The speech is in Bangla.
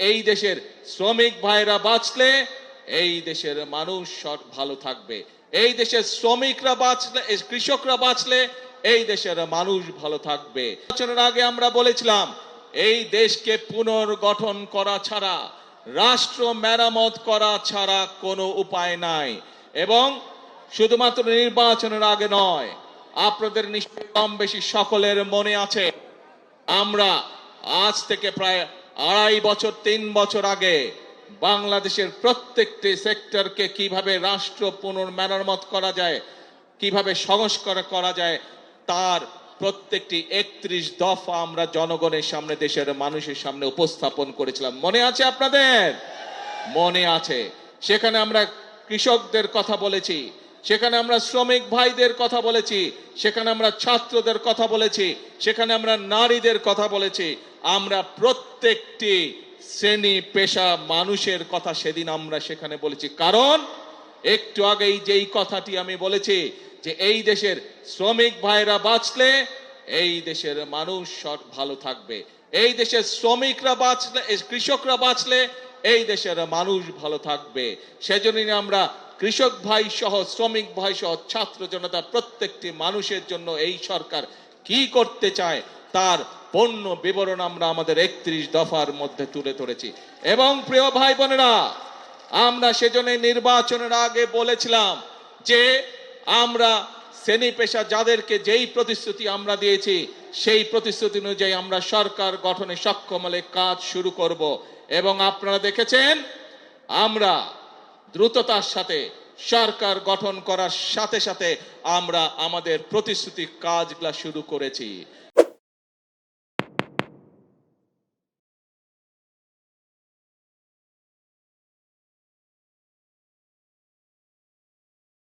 এই দেশের শ্রমিক ভাইরা বাঁচলে এই দেশের মানুষ ভালো থাকবে, এই দেশের শ্রমিকরা বাঁচলে, কৃষকরা বাঁচলে এই দেশের মানুষ ভালো থাকবে। নির্বাচনের আগে আমরা বলেছিলাম এই দেশকে পুনর্গঠন করা ছাড়া, রাষ্ট্র মেরামত করা ছাড়া কোনো উপায় নাই। এবং শুধুমাত্র নির্বাচনের আগে নয়, আপনাদের নিশ্চয়ই কম বেশি সকলের মনে আছে আমরা আজ থেকে প্রায় 2.5 বছর 3 বছর আগে বাংলাদেশের প্রত্যেকটি সেক্টরকে কিভাবে রাষ্ট্র পুনর্মেরামত করা যায়, কিভাবে সংস্কার করা যায়, তার প্রত্যেকটি 31 দফা আমরা জনগণের সামনে, দেশের মানুষের সামনে উপস্থাপন করেছিলাম। মনে আছে আপনাদের? মনে আছে। সেখানে আমরা কৃষকদের কথা বলেছি, সেখানে আমরা শ্রমিক ভাইদের কথা বলেছি, সেখানে আমরা ছাত্রদের কথা বলেছি, সেখানে আমরা নারীদের কথা বলেছি, আমরা প্রত্যেকটি শ্রেণী পেশা মানুষের কথা সেদিন আমরা সেখানে বলেছি। কারণ একটু আগেই যেই কথাটি আমি বলেছি যে এই দেশের শ্রমিক ভাইরা বাঁচলে এই দেশের মানুষ ভালো থাকবে, এই দেশের শ্রমিকরা বাঁচলে, কৃষকরা বাঁচলে এই দেশের মানুষ ভালো থাকবে। সেজন্যই আমরা কৃষক ভাই সহ, শ্রমিক ভাই সহ, ছাত্র জনতা প্রত্যেকটি মানুষের জন্য এই সরকার কি করতে চায় তার পূর্ণ বিবরণ আমরা আমাদের 31 দফার মধ্যে তুলে ধরেছি। এবং প্রিয় ভাই বোনেরা, আমরা সেজন্য নির্বাচনের আগে বলেছিলাম যে আমরা শ্রেণী পেশা যাদেরকে যেই প্রতিশ্রুতি আমরা দিয়েছি সেই প্রতিশ্রুতি অনুযায়ী আমরা সরকার গঠনে সক্ষম হলে কাজ শুরু করব। এবং আপনারা দেখেছেন আমরা দ্রুততার সাথে সরকার গঠন করার সাথে সাথে আমরা আমাদের প্রতিশ্রুতি কাজগুলা শুরু করেছি।